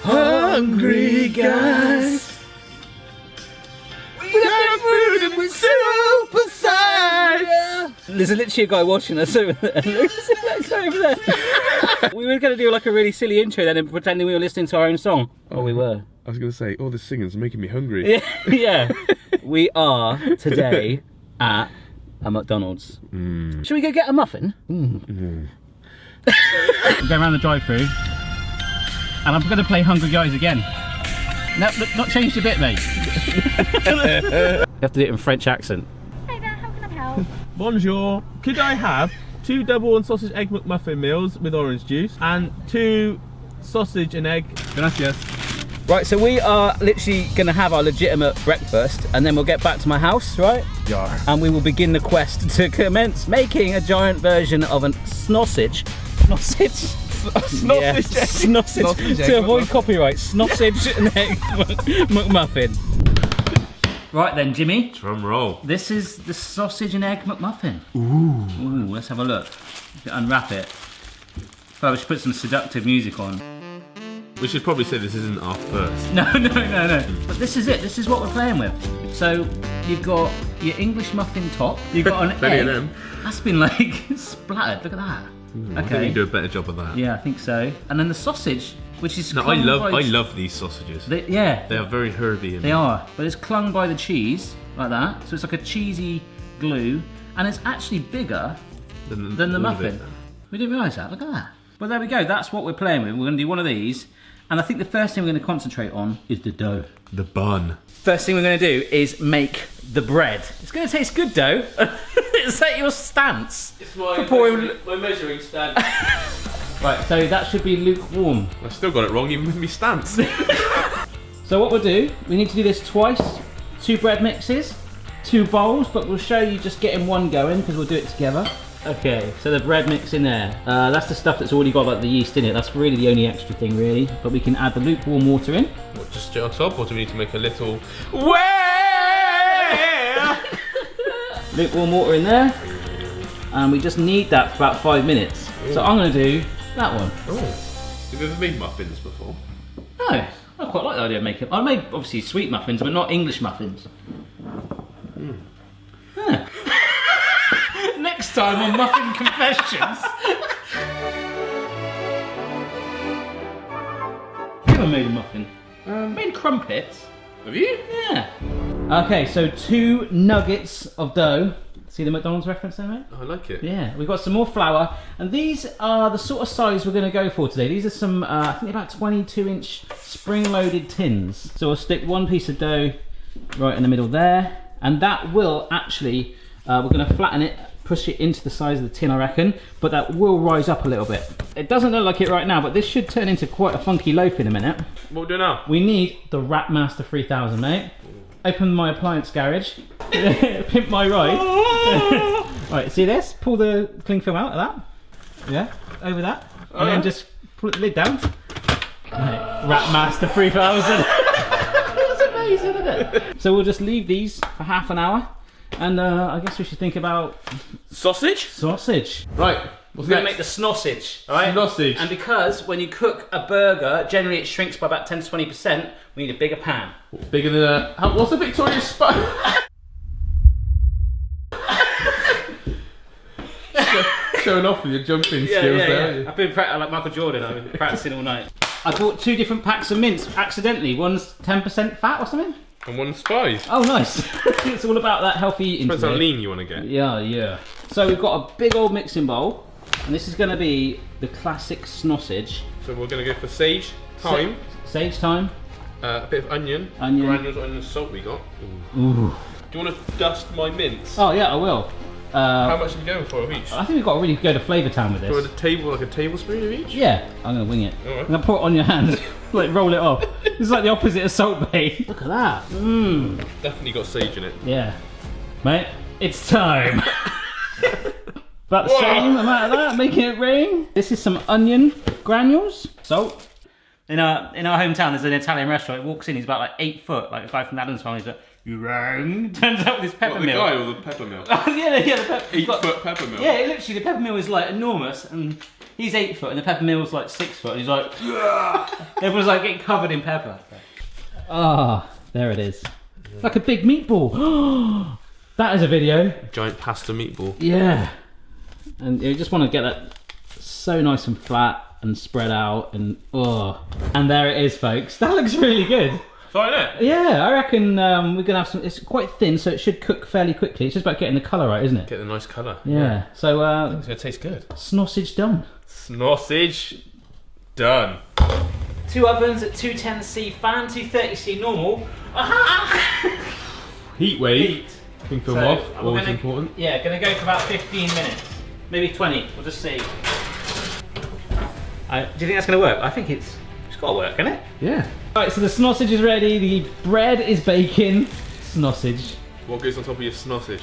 Hungry guys. We got food and we're super size. There's literally a guy watching us over there. Look at that guy over there. We were going to do like a really silly intro then and pretending we were listening to our own song. Oh, we were. I was going to say, all this singing's making me hungry. Yeah, yeah. We are today at a McDonald's. Should we go get a muffin? Go around the drive-thru. And I'm going to play Hungry Guys again. No, not changed a bit, mate. You have to do it in French accent. Hi there, how can I help? Bonjour. Could I have 2 double and sausage egg McMuffin meals with orange juice and 2 sausage and egg? Gracias. Right, so we are literally going to have our legitimate breakfast and then we'll get back to my house, right? Yeah. And we will begin the quest to commence making a giant version of a snossage. Snossage? Yeah, snossage. To avoid copyright, snossage and egg McMuffin. Right then, Jimmy. Drum roll. This is the sausage and egg McMuffin. Ooh, let's have a look. Unwrap it. Oh, we should put some seductive music on. We should probably say this isn't our first. No. But this is it. This is what we're playing with. So you've got your English muffin top. You've got an egg. Of them. That's been like splattered. Look at that. Okay. I think you do a better job of that. Yeah, I think so. And then the sausage, which is I love these sausages. They are very herby. They are, but it's clung by the cheese like that. So it's like a cheesy glue, and it's actually bigger than the muffin. We didn't realise that. Look at that. But there we go. That's what we're playing with. We're going to do one of these. And I think the first thing we're going to concentrate on is the dough. The bun. First thing we're going to do is make the bread. It's going to taste good, dough. Is that your stance? It's my measuring stand. Right, so that should be lukewarm. I've still got it wrong, even with my stance. So what we'll do, we need to do this twice. 2 bread mixes, 2 bowls, but we'll show you just getting one going because we'll do it together. Okay, so the bread mix in there. That's the stuff that's already got like the yeast in it. That's really the only extra thing really. But we can add the lukewarm water in. What, just straight on top, or do we need to make a little... Lukewarm water in there. And we just need that for about 5 minutes. Ooh. So I'm going to do that one. Oh, have you ever made muffins before? No, I quite like the idea of making... I made obviously sweet muffins, but not English muffins. Yeah. Next time on Muffin Confessions. You ever made a muffin? Made crumpets. Have you? Yeah. Okay, so 2 nuggets of dough. See the McDonald's reference there, mate? I like it. Yeah, we've got some more flour. And these are the sort of size we're going to go for today. These are some, I think about 22-inch spring-loaded tins. So we'll stick 1 piece of dough right in the middle there. And that will actually, we're going to flatten it, push it into the size of the tin, I reckon, but that will rise up a little bit. It doesn't look like it right now, but this should turn into quite a funky loaf in a minute. What do we do now? We need the Rat Master 3000, mate. Open my appliance garage, pimp my ride. Right, see this? Pull the cling film out of that. Yeah, over that. And then just pull the lid down. Right, Rat Master 3000. That's amazing, isn't it? So we'll just leave these for half an hour. And I guess we should think about... Sausage? Sausage. Right. We're going to make the snossage, alright? Snossage. And because when you cook a burger, generally it shrinks by about 10 to 20%, we need a bigger pan. Bigger than a... What's a Victoria spoon? Showing off with your jumping skills there. Yeah. I've been like Michael Jordan, I've been practicing all night. I bought 2 different packs of mince accidentally. One's 10% fat or something. And 1 spice. Oh, nice. It's all about that healthy eating. Depends how lean you want to get. Yeah. So we've got a big old mixing bowl, and this is going to be the classic snossage. So we're going to go for sage, thyme. Sage, thyme. A bit of onion. Granules on the salt we got. Ooh. Do you want to dust my mince? Oh yeah, I will. How much are you going for of each? I think we've got to really go to Flavour Town with this. Do you want like a tablespoon of each? Yeah, I'm going to wing it. Alright. I'm going to put it on your hand, like roll it off. It's like the opposite of Salt Bay. Look at that. Mmm. Definitely got sage in it. Yeah. Mate, it's time. About the same amount of that, making it rain. This is some onion granules. Salt. In our hometown, there's an Italian restaurant. It walks in, he's about like 8 foot, like a guy from Adam's family. He's like, You're wrong. Turns out with this pepper What, the mill. guy or the pepper mill? yeah, the pepper. 8 foot pepper mill. Yeah, literally, the pepper mill is like enormous, and he's 8 foot, and the pepper mill's like 6 foot, and he's like, everyone's like getting covered in pepper. Ah, there it is. Like a big meatball. That is a video. Giant pasta meatball. Yeah. And you just want to get that so nice and flat and spread out, and and there it is, folks. That looks really good. Fine, it? Yeah, I reckon we're gonna have some. It's quite thin, so it should cook fairly quickly. It's just about getting the colour right, isn't it? Get the nice colour. Yeah. So It's gonna taste good. sausage done. Sausage done. 2 ovens at 210C fan, 230C normal. Heat wave. Heat. Can film So, off. we're Always gonna- important. Yeah, gonna go for about 15 minutes, maybe 20. We'll just see. Do you think that's gonna work? I think it's got to work, isn't it? Yeah. Right, so the sausage is ready. The bread is baking. Sausage. What goes on top of your sausage?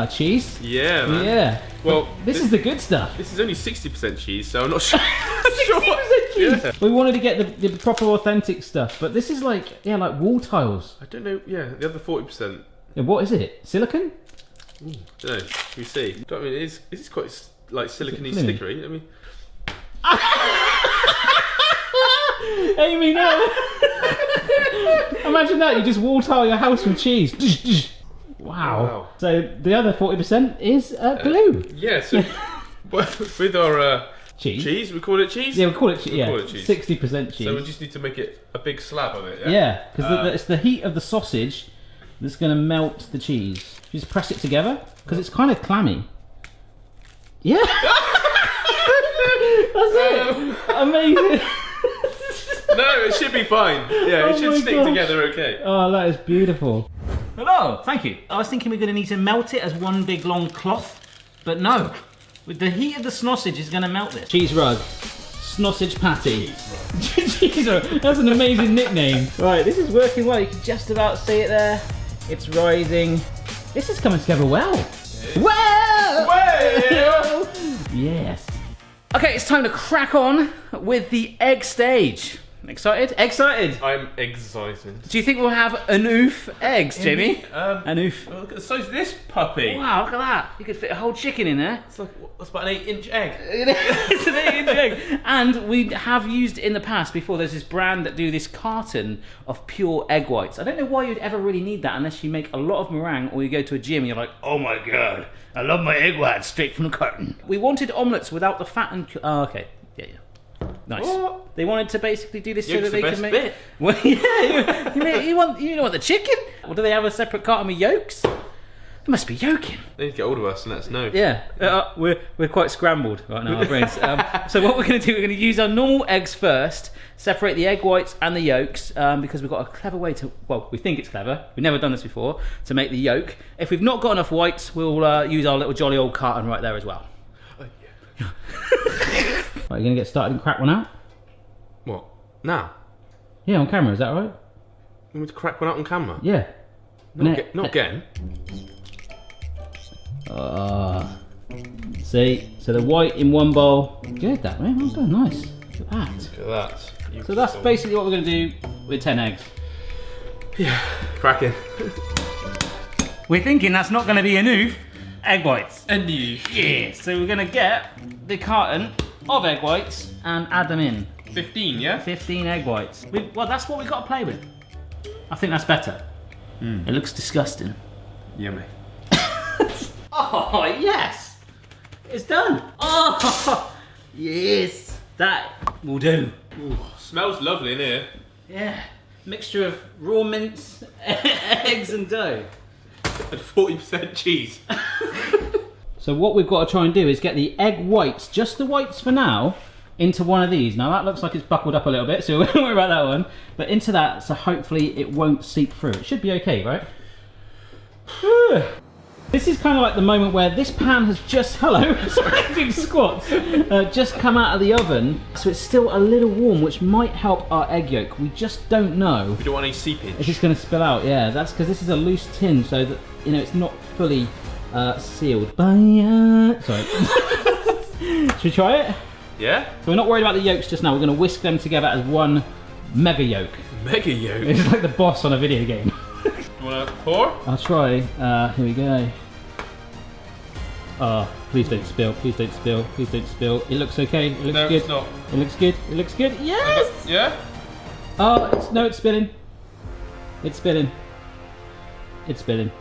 Cheese. Yeah, man. Yeah. Well, This is the good stuff. This is only 60% cheese, so I'm not sure. 60% cheese. Yeah. We wanted to get the proper authentic stuff, but this is like wall tiles. I don't know. Yeah, the other 40%. Yeah, what is it? Silicon? Don't know. We see. I mean, is this quite like silicone-y, flimmy? stickery? I mean, Amy, no! Imagine that, you just wall tile your house with cheese. Wow. Wow. So the other 40% is glue. yeah. So with our Cheese. we call it cheese. Yeah, we call it cheese. Yeah, call it cheese. 60% cheese. So we just need to make it a big slab of it. Yeah, because it's the heat of the sausage that's going to melt the cheese. You just press it together, because it's kind of clammy. Yeah! That's it! Amazing! No, it should be fine. Yeah, Oh it should my stick gosh. together okay. Oh, that is beautiful. Hello, thank you. I was thinking we're going to need to melt it as one big long cloth, but no. With the heat of the sausage is going to melt this. Cheese rug. Sausage patty. Cheese rug. That's an amazing nickname. Right, this is working well. You can just about see it there. It's rising. This is coming together well. Well! Well! Yes. Okay, it's time to crack on with the egg stage. Excited? Excited. I'm excited. Do you think we'll have enough eggs, Jimmy? Enough. Look at the size of this puppy. Wow, look at that. You could fit a whole chicken in there. It's like that's about an 8-inch egg. It's an 8-inch egg. And we have used in the past before, there's this brand that do this carton of pure egg whites. I don't know why you'd ever really need that unless you make a lot of meringue or you go to a gym and you're like, oh my god, I love my egg whites straight from the carton. We wanted omelettes without the fat and... Oh, okay. Yeah. Nice. What? They wanted to basically do this so Yolk's that they the can best make... bit. Well, yeah, you don't want the chicken? Or do they have a separate carton with yolks? There must be yolking. They need to get hold of us and let us know. Yeah, we're quite scrambled right now, our brains. So what we're going to do, we're going to use our normal eggs first, separate the egg whites and the yolks, because we've got a clever way to, well, we think it's clever, we've never done this before, to make the yolk. If we've not got enough whites, we'll use our little jolly old carton right there as well. Oh, yeah. Right, you're going to get started and crack one out? What? Now? Yeah, on camera, is that right? You want me to crack one out on camera? Yeah. Not again. See, so the white in one bowl. Good, that, man. Well done, nice. Look at that. Look at that. So that's basically what we're going to do with 10 eggs. Yeah. Cracking. We're thinking that's not going to be enough egg whites. And you. Yeah, so we're going to get the carton of egg whites and add them in. 15, yeah? 15 egg whites. Well, that's what we've got to play with. I think that's better. It looks disgusting. Yummy. Oh, yes! It's done! Oh, yes! That will do. Ooh, smells lovely in here. Yeah. Mixture of raw mince, eggs and dough. And 40% cheese. So what we've got to try and do is get the egg whites, just the whites for now, into one of these. Now that looks like it's buckled up a little bit, so we won't worry about that one. But into that, so hopefully it won't seep through. It should be okay, right? This is kind of like the moment where this pan has just, doing squats, just come out of the oven. So it's still a little warm, which might help our egg yolk. We just don't know. We don't want any seepage. It's just going to spill out, yeah. That's because this is a loose tin, so that, it's not fully sealed. Sorry. Should we try it? Yeah? So we're not worried about the yolks just now. We're going to whisk them together as one mega yolk. Mega yolk. It's like the boss on a video game. You want to pour? I'll try. Here we go. Oh, please don't spill. Please don't spill. Please don't spill. It looks okay. It looks No, good. it's not. It looks good. It looks good. Yes. Yeah? Oh, it's spilling. It's spilling. It's spilling.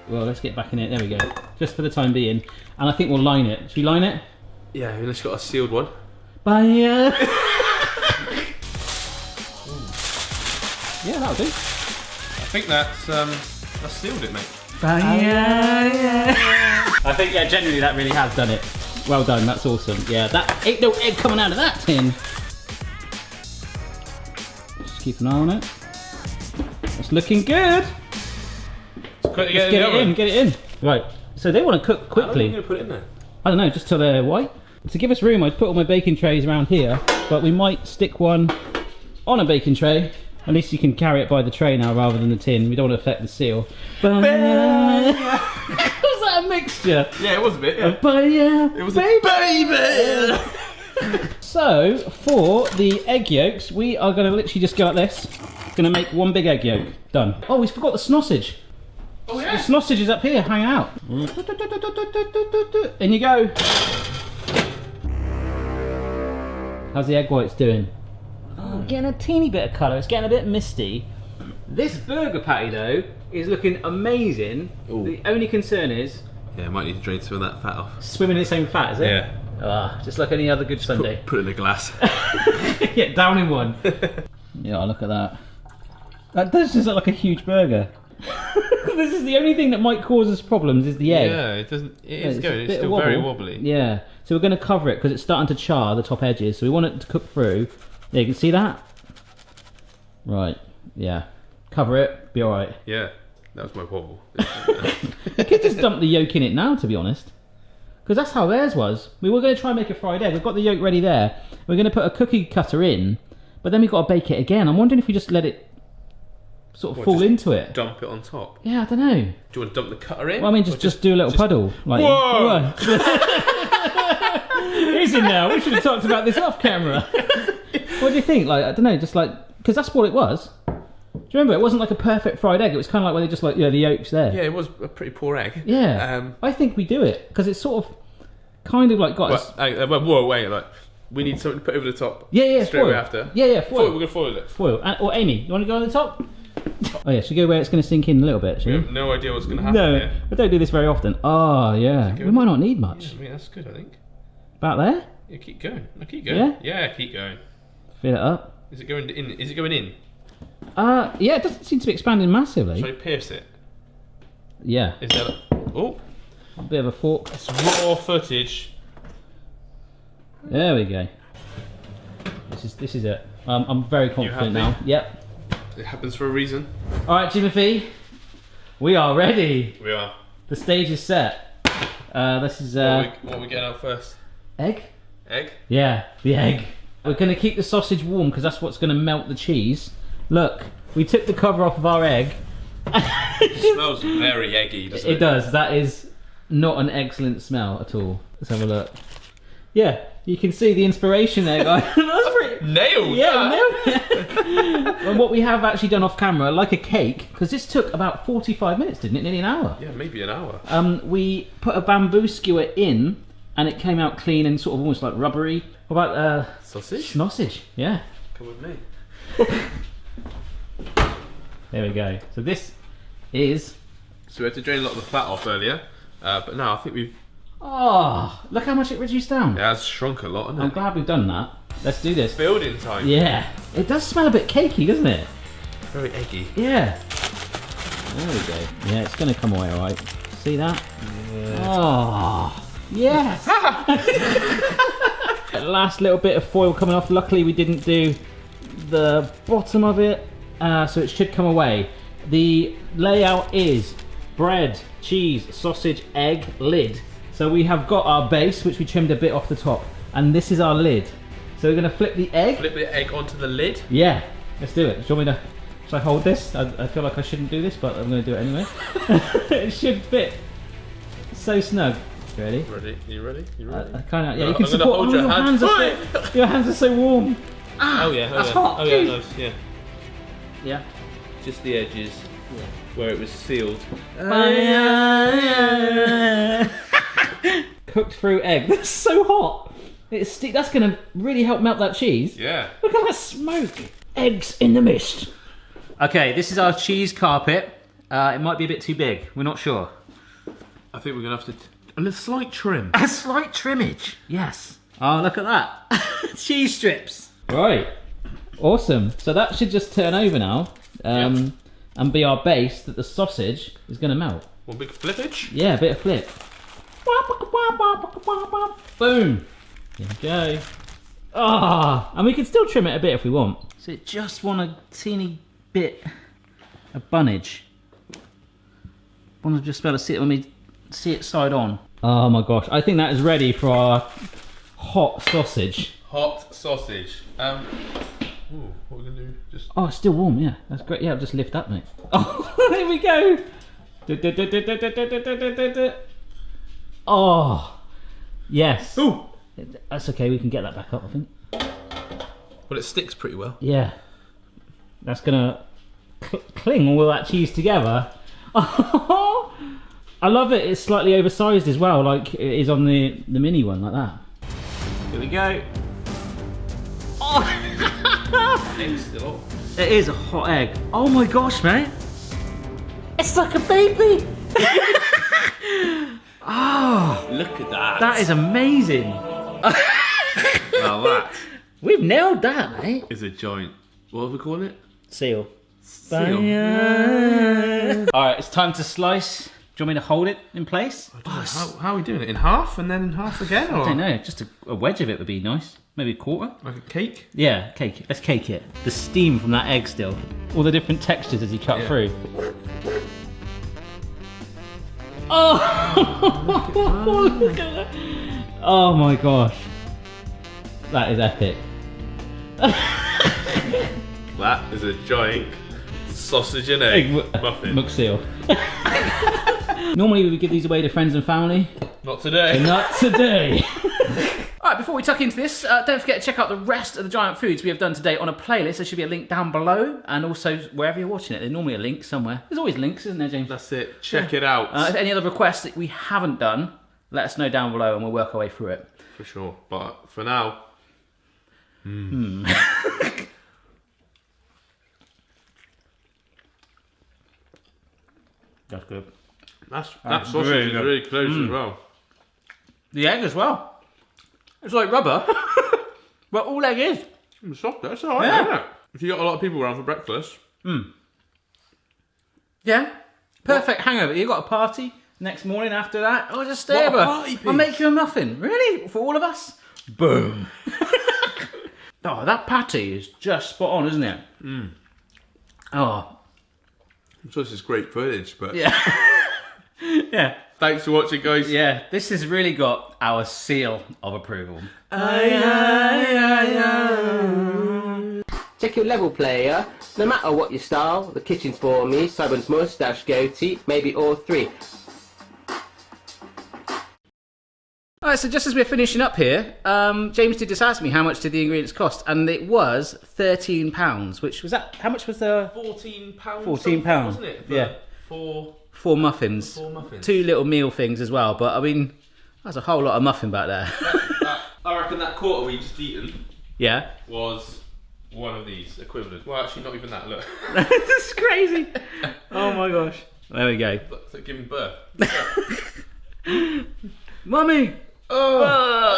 Well, let's get back in it. There we go. Just for the time being. And I think we'll line it. Should we line it? Yeah, unless you've got a sealed one. Bye. Yeah, that'll do. I think that's sealed it, mate. I think, yeah, generally that really has done it. Well done, that's awesome. Yeah, that ain't no egg coming out of that tin. Just keep an eye on it. It's looking good. Get Get it in. Right, so they want to cook How long are quickly. you going to put it in there? I don't know, just till they're white. To give us room, I'd put all my baking trays around here, but we might stick one on a baking tray. At least you can carry it by the tray now rather than the tin. We don't want to affect the seal. Was that a mixture? Yeah, it was a bit. Yeah. It was a baby. So, for the egg yolks, we are going to literally just go like this. Going to make one big egg yolk. Done. Oh, we forgot the sausage. Oh The yeah. sausage is up here, hanging out. In you go. How's the egg whites doing? Oh, getting a teeny bit of colour. It's getting a bit misty. This burger patty, though, is looking amazing. Ooh. The only concern is Yeah, might need to drain some of that fat off. swimming in its own fat, is it? Yeah. Ah, just like any other good Sunday. Put it in a glass. Yeah, down in one. Yeah, look at that. That does just look like a huge burger. This is the only thing that might cause us problems is the egg. Yeah, it doesn't. It is It's a going. bit It's of still very wobbly. Yeah, so we're going to cover it because it's starting to char the top edges. So we want it to cook through. Yeah, you can see that? Right, yeah. Cover it, be alright. Yeah, that was my wobble. You could just dump the yolk in it now, to be honest. Because that's how theirs was. We were going to try and make a fried egg. We've got the yolk ready there. We're going to put a cookie cutter in, but then we've got to bake it again. I'm wondering if we just let it sort of fall just into it. Dump it on top. Yeah, I don't know. Do you want to dump the cutter in? Well, I mean, Or just do a little puddle. Like, Whoa! Who's in now? We should have talked about this off camera. What do you think? Like, I don't know, just like, because that's what it was. Do you remember? It wasn't like a perfect fried egg. It was kind of like where they just like, yeah, the yolk's there. Yeah, it was a pretty poor egg. Yeah. I think we do it because it's sort of, kind of like got us. Whoa, wait, like we need something to put over the top. Yeah, straight foil. away after. Yeah, Foil. foil. We're gonna foil it. Foil. Or Amy, you want to go on the top? Oh yeah, should we go where it's going to sink in a little bit? We Shall we? have no idea what's gonna happen No, here. I don't do this very often. Oh yeah, we might not need much. Yeah, I mean that's good. I think. About there? Yeah, keep going. No, keep going. Yeah? Yeah, keep going. Fill it up. Is it going in? Is it going in? Yeah, it doesn't seem to be expanding massively. Shall I pierce it? Yeah, Is there? Oh, a bit of a fork. it's raw footage. There we go. This is it. I'm very confident happy? now. Yep. It happens for a reason. All right, Timothy, we are ready. We are. The stage is set. This is What are we getting out first? egg. Egg. Yeah, the egg. We're going to keep the sausage warm because that's what's going to melt the cheese. Look, we took the cover off of our egg. It smells very eggy, doesn't it? It does. That is not an excellent smell at all. Let's have a look. Yeah, you can see the inspiration there, guys. That's pretty... Nailed. Yeah, nailed it. And what we have actually done off camera, like a cake, because this took about 45 minutes, didn't it? Nearly an hour. Yeah, maybe an hour. We put a bamboo skewer in, and it came out clean and sort of almost like rubbery. What about Sausage? sausage? Yeah. Come with me. There we go. So this is... So we had to drain a lot of the fat off earlier, but now I think we've. Oh, look how much it reduced down. It has shrunk a lot, hasn't I'm it? glad we've done that. Let's do this. Building time. Yeah. It does smell a bit cakey, doesn't it? Very eggy. Yeah. There we go. Yeah, it's going to come away all right. See that? Yeah. Oh, yes. Last little bit of foil coming off. Luckily, we didn't do the bottom of it, so it should come away. The layout is bread, cheese, sausage, egg, lid. So we have got our base, which we trimmed a bit off the top, and this is our lid. So we're going to flip the egg. Flip the egg onto the lid. Yeah, let's do it. Do you want me to? Should I hold this? I feel like I shouldn't do this, but I'm going to do it anyway. It should fit so snug. Ready? Ready? You ready? You ready? I kind of. Yeah, No, you can I'm gonna support. hold Oh, your your hand. hands are so, your hands are so warm. Oh yeah. that's hot. Oh yeah. Nice. Yeah. Yeah. just the edges where it was sealed. Cooked through egg. That's so hot. That's going to really help melt that cheese. Yeah. Look at that smoke. Eggs in the mist. Okay, this is our cheese carpet. It might be a bit too big. We're not sure. I think we're gonna have to a slight trim. A slight trimmage. Yes. Oh, look at that. Cheese strips. Right. Awesome. So that should just turn over now. And be our base that the sausage is going to melt. One big flippage. Yeah, a bit of flip. Boom. There we go. Ah, and we can still trim it a bit if we want. So it just want a teeny bit of bunnage. Want to just be able to see it when we see it side on. Oh my gosh, I think that is ready for our hot sausage. Hot sausage. Ooh, what are we gonna do? Just. Oh, it's still warm. Yeah, that's great. Yeah, I'll just lift that, mate. Oh, there we go. Oh, yes. Ooh. That's okay. We can get that back up, I think. Well, it sticks pretty well. Yeah. That's gonna cling all that cheese together. Oh, I love it. It's slightly oversized as well, like it is on the mini one, like that. Here we go. Oh. Egg's still hot. It is a hot egg. Oh my gosh, mate. It's like a baby. Oh, Look at that. that is amazing. Now that We've nailed that, mate. is a giant. What are we calling it? Seal. Seal. Alright, it's time to slice. Do you want me to hold it in place? How are we doing it? In half and then in half again? Or I don't know, just a wedge of it would be nice. Maybe a quarter? like a cake? Yeah, cake it. Let's cake it. The steam from that egg still. All the different textures as you cut Yeah. through. Oh! Look at that. Oh my gosh. That is epic. That is a giant sausage and egg muffin. McSeal. Normally we would give these away to friends and family. Not today. Not today. Alright, before we tuck into this, don't forget to check out the rest of the giant foods we have done today on a playlist. There should be a link down below, and also wherever you're watching it, there's normally a link somewhere. There's always links, isn't there, James? That's it. Check it out. If any other requests that we haven't done, let us know down below and we'll work our way through it. For sure. But for now. That's good. That That's sausage really is good. really close as well. The egg as well. It's like rubber, but all egg is. It's soft. That's alright, Yeah. isn't it? If you got a lot of people around for breakfast. Yeah. Perfect hangover. You got a party next morning after that. Oh, just stay What a over. party I'll piece. make you a muffin. Really? For all of us? Boom. Oh, that patty is just spot on, isn't it? Oh, So this is great footage, but yeah. Yeah. thanks for watching, guys. Yeah. This has really got our seal of approval. Check your level, player. No matter what your style, the kitchen's for me. Simon's moustache, goatee, maybe all three. Alright, so just as we're finishing up here, James did just ask me how much did the ingredients cost, and it was £13, which was that, how much was the... £14. £14, wasn't it? For yeah. Four muffins. 4 muffins. 2 little meal things as well, but I mean, that's a whole lot of muffin back there. I reckon that quarter we just eaten Yeah. was one of these equivalent. Well, actually, not even that. Look, This is crazy. Oh my gosh. There we go. it's like giving birth. Mummy! Oh,